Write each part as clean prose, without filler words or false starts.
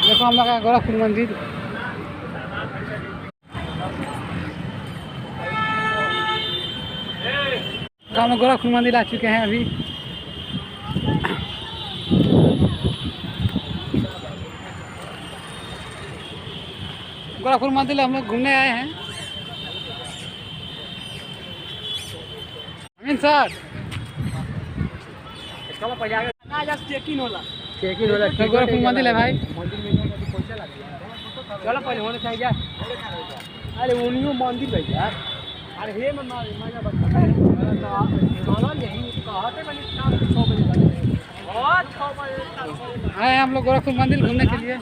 देखो हम लोग का गोरखपुर मंदिर। तो हम गोरखपुर मंदिर आ चुके हैं अभी। गोरखपुर मंदिर हम लोग घूमने आए हैं। अमीन सर चेकिंग होला गोरखपुर मंदिर है भाई। चलो पहले होने चाहिए। अरे उन्हीं मंदिर भाई यार। अरे हे मजा बता आए हम लोग गोरखपुर मंदिर घूमने के लिए।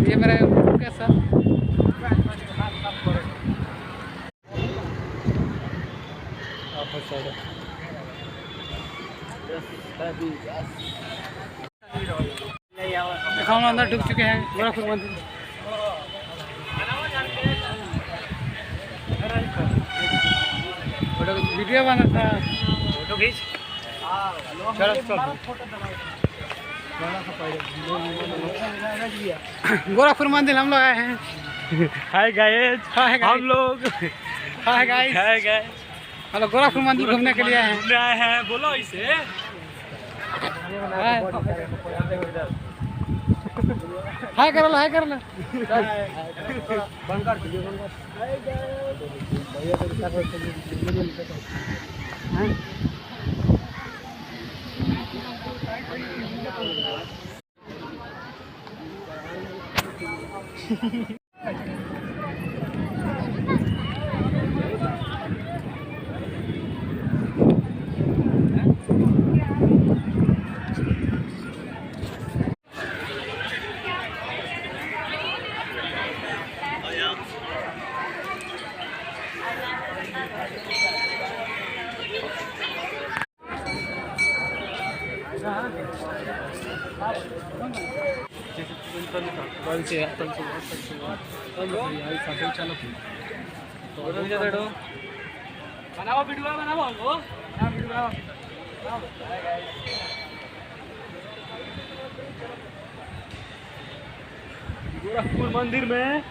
ये मेरे के सर देखो हम अंदर डूब चुके हैं गोरखपुर मंदिर। वीडियो बना था, फोटो खींच। गोरखपुर मंदिर हम लोग आए हैं। हाय गाइस, हम लोग हाय गाइस हम लोग गोरखपुर मंदिर घूमने के लिए आए हैं। बोलो इसे हाय कर लो। गोरखपुर मंदिर में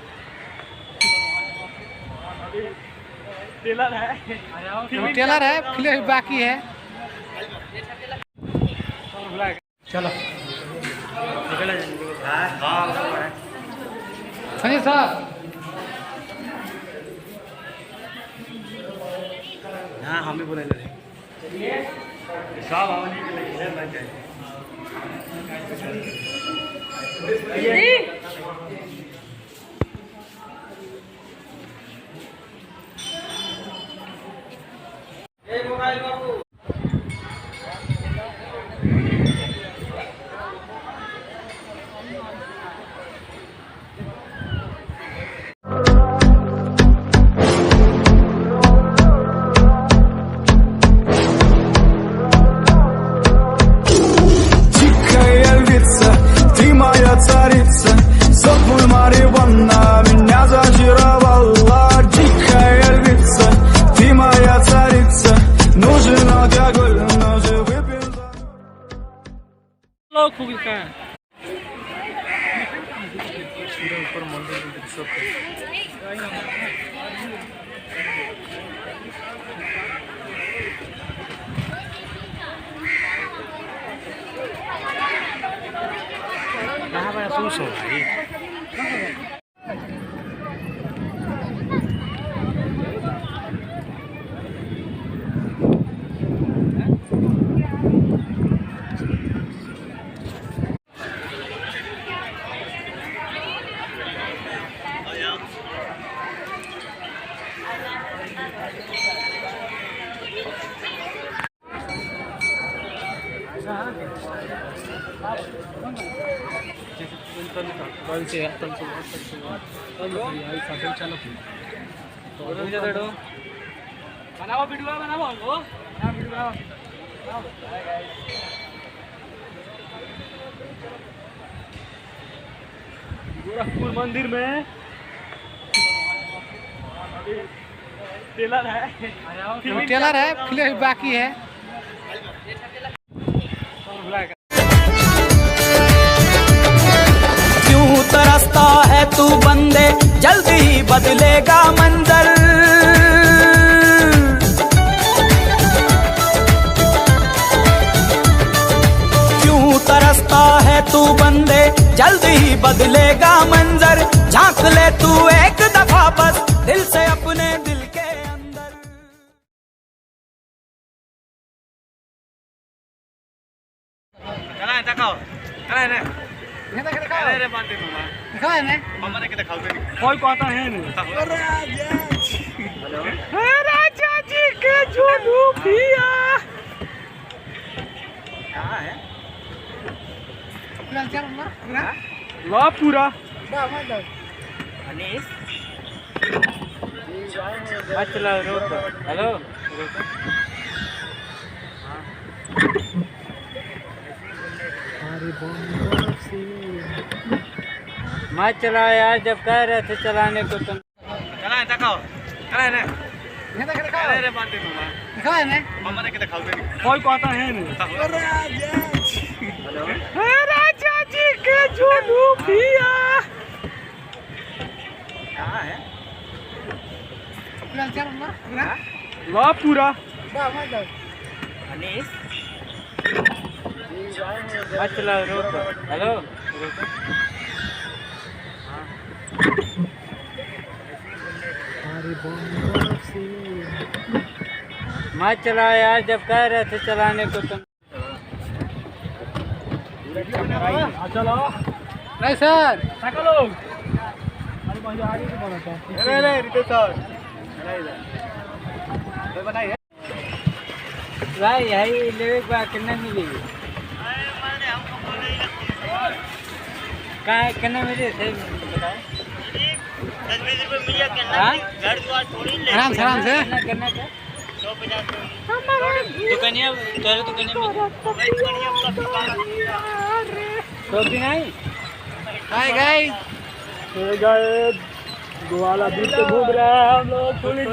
टेलर है, फिल्म बाकी है। चलो संजय साहब हाँ हम भी बोले सब आने के लिए लग जाए। Царица, сопнуль Мариванна, меня зачаровала. Дикая львица, ты моя царица, нужен алкоголь, но же выпьем за... सुसो भाई गोरखपुर मंदिर में टेलर है, फिल्म बाकी है। तू बंदे, जल्द ही बदलेगा मंजर। क्यों तरसता है तू बंदे, जल्द ही बदलेगा मंजर। झांक ले तू एक दफा बस दिल से अपने दिल के अंदर। Kalian tak kau? Kalian ni? Kita Kalian ni bantu mama. Kalian ni? Mama ni kita kau tu ni. कोई कहता है नहीं। राजा जी के जुनू पिया। कहाँ है? ला पूरा। अनीस। अच्छा रोको। हेलो। मत चलाओ यार, जब कह रहे थे चलाने को तुम। Kalian tak kau? Kalian ni? Kita Kalian ni bantu mama. Kalian ni? Mama ni kita kau tu ni. कोई कहता है नहीं। राजा जी के जुनू पिया। कहाँ है? ला पूरा। अनीस। मत चलाओ, रोको। हेलो। मत चलाओ यार, जब कह रहे थे चलाने को तुम। चलो। नहीं सर। सकलो। अरे भाई आगे से बोला था। अरे रितेश सर। तो बताइए। भाई यही लेवे के बाद कितना मिलेगी? कहाँ कितना मिले सही बताओ। 10-20 रुपए मिल गया हाँ? घर द्वार थोड़ी ले। आराम से आराम से। कितना करना था? 150 दुकानिया तेरे दुकानिया में तो भी नहीं। Hi guys. गाइस गोवाला बीच पे घूम रहे हैं हम लोग। पुलिस